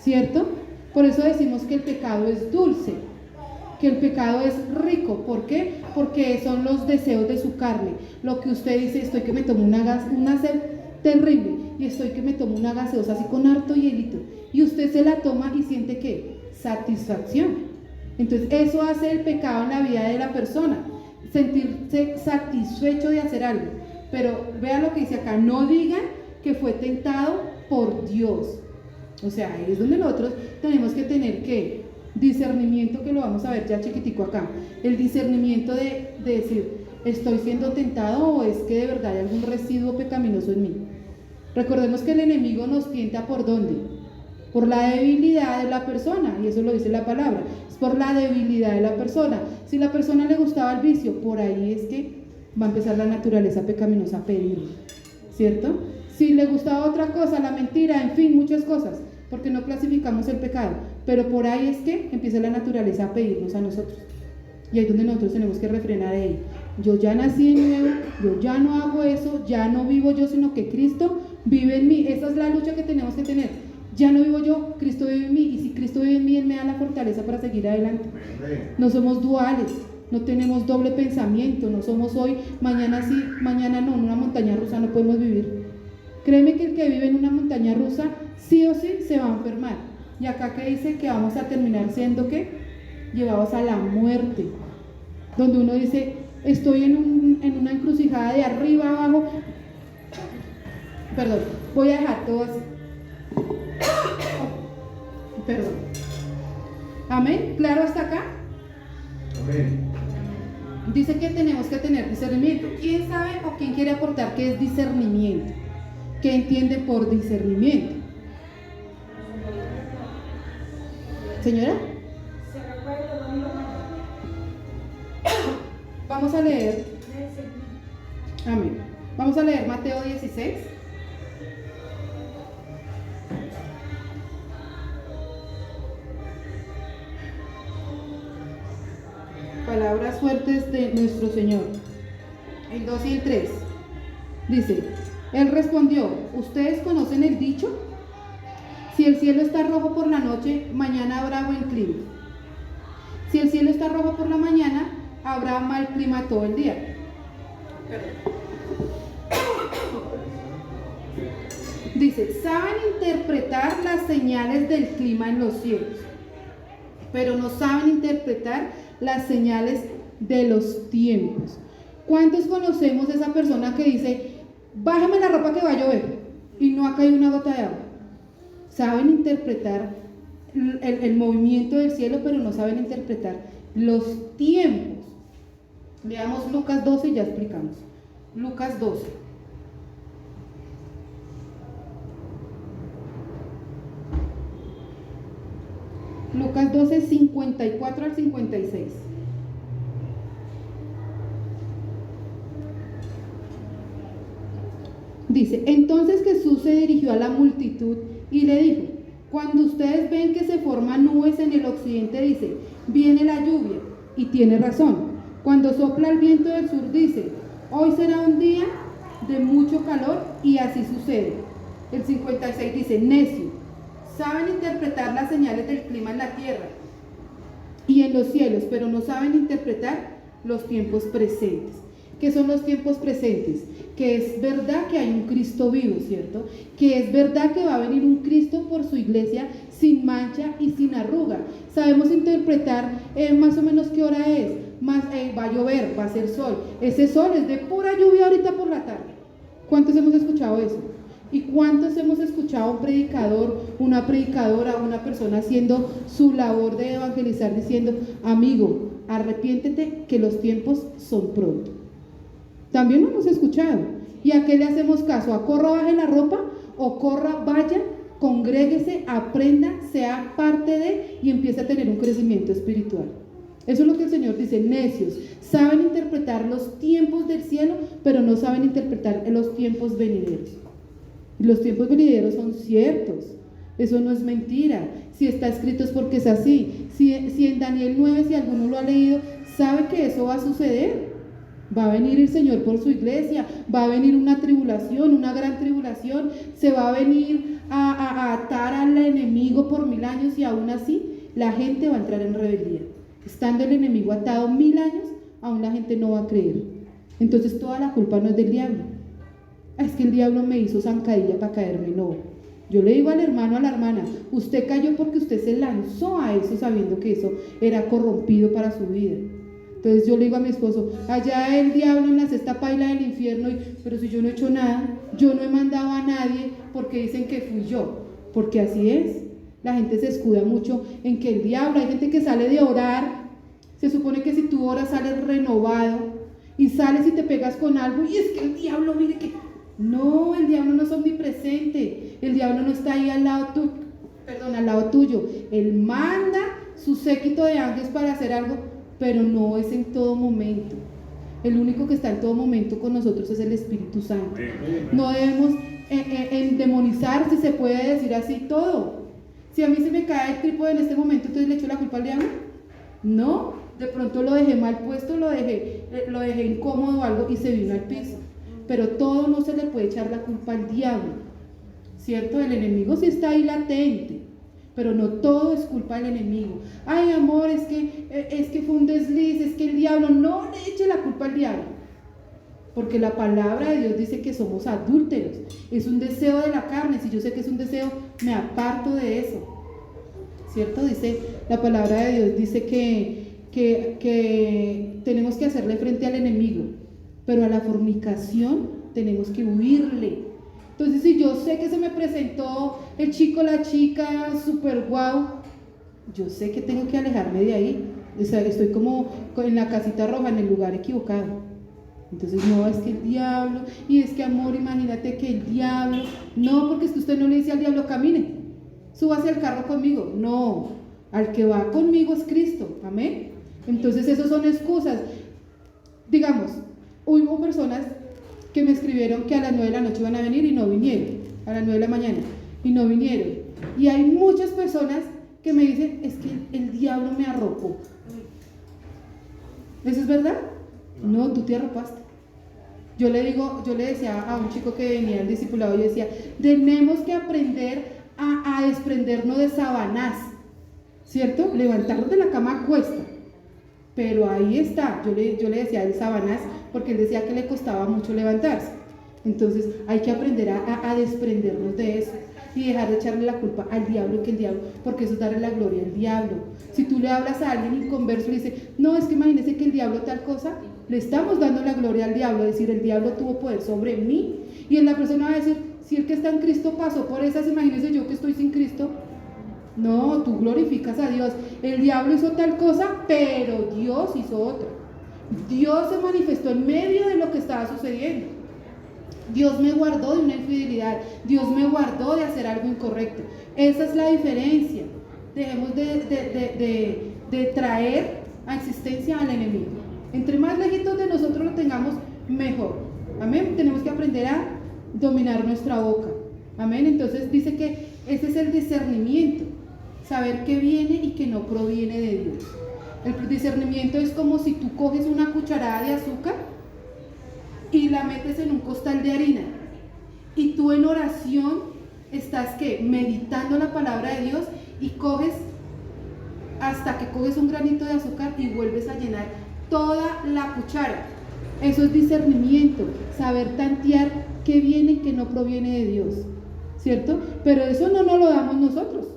¿cierto? Por eso decimos que el pecado es dulce, que el pecado es rico. ¿Por qué? Porque son los deseos de su carne. Lo que usted dice, estoy que me tomo una sed terrible y estoy que me tomo una gaseosa así con harto hielito, y usted se la toma y siente ¿qué? Satisfacción. Entonces eso hace el pecado en la vida de la persona, sentirse satisfecho de hacer algo. Pero vea lo que dice acá, no digan que fue tentado por Dios. O sea, ahí es donde nosotros tenemos que tener ¿qué? Discernimiento, que lo vamos a ver ya chiquitico acá. El discernimiento de decir, ¿estoy siendo tentado o es que de verdad hay algún residuo pecaminoso en mí? Recordemos que el enemigo nos tienta ¿por dónde? Por la debilidad de la persona, y eso lo dice la palabra, es por la debilidad de la persona. Si la persona le gustaba el vicio, por ahí es que va a empezar la naturaleza pecaminosa a pedir, ¿cierto? Si le gustaba otra cosa, la mentira, en fin, muchas cosas, porque no clasificamos el pecado, pero por ahí es que empieza la naturaleza a pedirnos a nosotros, y ahí es donde nosotros tenemos que refrenar de ahí. Yo ya nací de nuevo, yo ya no hago eso, ya no vivo yo, sino que Cristo vive en mí. Esa es la lucha que tenemos que tener. Ya no vivo yo, Cristo vive en mí, y si Cristo vive en mí, Él me da la fortaleza para seguir adelante. No somos duales, no tenemos doble pensamiento, no somos hoy, mañana sí, mañana no. En una montaña rusa no podemos vivir. Créeme que el que vive en una montaña rusa, sí o sí, se va a enfermar. Y acá que dice que vamos a terminar siendo, ¿qué? Llevados a la muerte. Donde uno dice, estoy en una encrucijada de arriba abajo. Perdón, voy a dejar todo así. Perdón. Amén. ¿Claro hasta acá? Amén. Dice que tenemos que tener discernimiento. ¿Quién sabe o quién quiere aportar qué es discernimiento? ¿Qué entiende por discernimiento? ¿Señora? Vamos a leer. Amén. Vamos a leer Mateo 16. Palabras fuertes de nuestro Señor. El 2 y el 3. Dice, Él respondió, ¿ustedes conocen el dicho? Si el cielo está rojo por la noche, mañana habrá buen clima. Si el cielo está rojo por la mañana, habrá mal clima todo el día. Dice, saben interpretar las señales del clima en los cielos, pero no saben interpretar las señales de los tiempos. ¿Cuántos conocemos esa persona que dice, bájame la ropa que va a llover, y no ha caído una gota de agua? Saben interpretar el movimiento del cielo, pero no saben interpretar los tiempos. Veamos Lucas 12 y ya explicamos. Lucas 12. Lucas 12, 54 al 56. Dice, entonces Jesús se dirigió a la multitud y le dijo, cuando ustedes ven que se forman nubes en el occidente, dice, viene la lluvia, y tiene razón. Cuando sopla el viento del sur, dice, hoy será un día de mucho calor, y así sucede. El 56 dice, necio, saben interpretar las señales del clima en la tierra y en los cielos, pero no saben interpretar los tiempos presentes. ¿Qué son los tiempos presentes? Que es verdad que hay un Cristo vivo, ¿cierto? Que es verdad que va a venir un Cristo por su iglesia sin mancha y sin arruga. Sabemos interpretar más o menos qué hora es, va a llover, va a ser sol. Ese sol es de pura lluvia ahorita por la tarde. ¿Cuántos hemos escuchado eso? ¿Y cuántos hemos escuchado a un predicador, una predicadora, una persona haciendo su labor de evangelizar diciendo, amigo, arrepiéntete que los tiempos son pronto? También lo hemos escuchado. ¿Y a qué le hacemos caso? ¿A corra, baje la ropa? ¿O corra, vaya, congréguese, aprenda, sea parte de y empiece a tener un crecimiento espiritual? Eso es lo que el Señor dice, necios. Saben interpretar los tiempos del cielo, pero no saben interpretar los tiempos venideros. Y los tiempos venideros son ciertos. Eso no es mentira. Si está escrito es porque es así. Si en Daniel 9, si alguno lo ha leído, sabe que eso va a suceder. Va a venir el Señor por su iglesia, va a venir una tribulación, una gran tribulación, se va a venir a atar al enemigo por 1000 años y aún así la gente va a entrar en rebeldía. Estando el enemigo atado 1000 años, aún la gente no va a creer. Entonces toda la culpa no es del diablo. Es que el diablo me hizo zancadilla para caerme, no. Yo le digo al hermano, a la hermana, usted cayó porque usted se lanzó a eso sabiendo que eso era corrompido para su vida. Entonces yo le digo a mi esposo, allá el diablo en la sexta paila del infierno, pero si yo no he hecho nada, yo no he mandado a nadie porque dicen que fui yo, porque así es. La gente se escuda mucho en que el diablo, hay gente que sale de orar, se supone que si tú oras sales renovado y sales y te pegas con algo y es que el diablo, mire que... No, el diablo no es omnipresente, el diablo no está ahí al lado tuyo, él manda su séquito de ángeles para hacer algo, pero no es en todo momento. El único que está en todo momento con nosotros es el Espíritu Santo. No debemos endemonizar, si se puede decir así, todo. Si a mí se me cae el trípode en este momento, entonces le echo la culpa al diablo. No, de pronto lo dejé mal puesto, lo dejé incómodo o algo y se vino al piso. Pero todo no se le puede echar la culpa al diablo, ¿cierto? El enemigo sí está ahí latente, pero no todo es culpa del enemigo. Ay, amor, es que fue un desliz, es que el diablo, no le eche la culpa al diablo, porque la palabra de Dios dice que somos adúlteros, es un deseo de la carne. Si yo sé que es un deseo, me aparto de eso, ¿cierto? Dice, la palabra de Dios dice que tenemos que hacerle frente al enemigo, pero a la fornicación tenemos que huirle. Entonces, si yo sé que se me presentó el chico, la chica, súper guau, yo sé que tengo que alejarme de ahí. O sea, estoy como en la casita roja, en el lugar equivocado. Entonces, no, es que el diablo, y es que amor, imagínate que el diablo, no, porque es que usted no le dice al diablo, camine, súbase al carro conmigo. No, al que va conmigo es Cristo, amén. Entonces, esas son excusas. Digamos, hubo personas que me escribieron que a las 9 de la noche iban a venir y no vinieron, a las 9 de la mañana, y no vinieron. Y hay muchas personas que me dicen, es que el diablo me arropó. ¿Eso es verdad? No, tú te arropaste. Yo le decía a un chico que venía al discipulado, yo decía, tenemos que aprender a desprendernos de Sabanás, ¿cierto? Levantarnos de la cama cuesta. Pero ahí está, yo le decía el Sabanás, porque él decía que le costaba mucho levantarse. Entonces hay que aprender a desprendernos de eso y dejar de echarle la culpa al diablo, porque eso es darle la gloria al diablo. Si tú le hablas a alguien inconverso y le dices, no, es que imagínese que el diablo tal cosa, le estamos dando la gloria al diablo, es decir, el diablo tuvo poder sobre mí. Y la persona va a decir, si el que está en Cristo pasó por esas, imagínese yo que estoy sin Cristo. No, tú glorificas a Dios. El diablo hizo tal cosa, pero Dios hizo otra. Dios se manifestó en medio de lo que estaba sucediendo. Dios me guardó de una infidelidad. Dios me guardó de hacer algo incorrecto. Esa es la diferencia. Dejemos de traer a existencia al enemigo. Entre más lejitos de nosotros lo tengamos, mejor. Amén. Tenemos que aprender a dominar nuestra boca. Amén. Entonces dice que ese es el discernimiento. Saber qué viene y qué no proviene de Dios. El discernimiento es como si tú coges una cucharada de azúcar y la metes en un costal de harina. Y tú en oración estás meditando la palabra de Dios y coges hasta que coges un granito de azúcar y vuelves a llenar toda la cuchara. Eso es discernimiento, saber tantear qué viene y qué no proviene de Dios, ¿cierto? Pero eso no nos lo damos nosotros.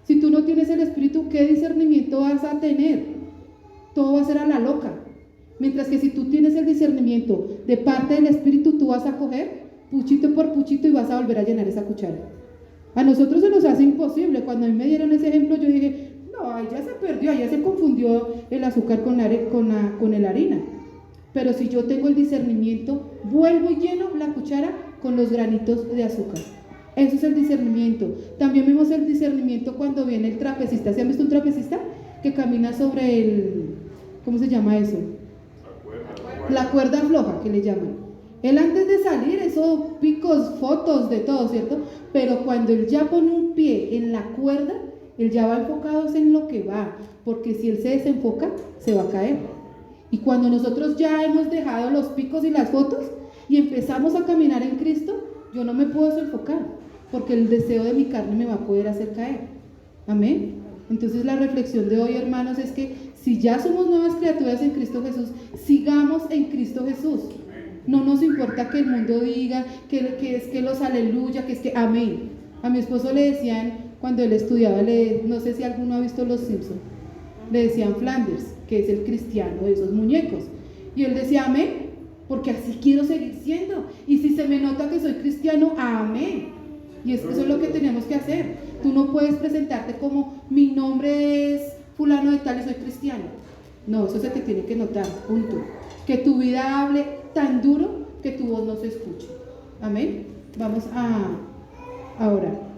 Si tú no tienes el Espíritu, ¿qué discernimiento vas a tener? Todo va a ser a la loca. Mientras que si tú tienes el discernimiento de parte del Espíritu, tú vas a coger puchito por puchito y vas a volver a llenar esa cuchara. A nosotros se nos hace imposible. Cuando a mí me dieron ese ejemplo, yo dije, no, ya se perdió, ya se confundió el azúcar con la harina. Pero si yo tengo el discernimiento, vuelvo y lleno la cuchara con los granitos de azúcar. Eso es el discernimiento. También vemos el discernimiento cuando viene el trapecista. ¿Se han visto un trapecista que camina sobre ¿cómo se llama eso? La cuerda floja que le llaman. Él antes de salir, eso, picos, fotos, de todo, ¿cierto? Pero cuando él ya pone un pie en la cuerda, él ya va enfocado en lo que va, porque si él se desenfoca, se va a caer. Y cuando nosotros ya hemos dejado los picos y las fotos y empezamos a caminar en Cristo, yo no me puedo desenfocar, porque el deseo de mi carne me va a poder hacer caer. Amén. Entonces la reflexión de hoy, hermanos, es que si ya somos nuevas criaturas en Cristo Jesús, sigamos en Cristo Jesús. No nos importa que el mundo diga que es que los aleluya, que es que amén. A mi esposo le decían, cuando él estudiaba, no sé si alguno ha visto Los Simpsons, le decían Flanders, que es el cristiano de esos muñecos. Y él decía amén, porque así quiero seguir siendo. Y si se me nota que soy cristiano, amén. Y eso es lo que tenemos que hacer. Tú no puedes presentarte como mi nombre es fulano de tal y soy cristiano. No, eso se te tiene que notar, punto. Que tu vida hable tan duro que tu voz no se escuche. Amén. Vamos a orar.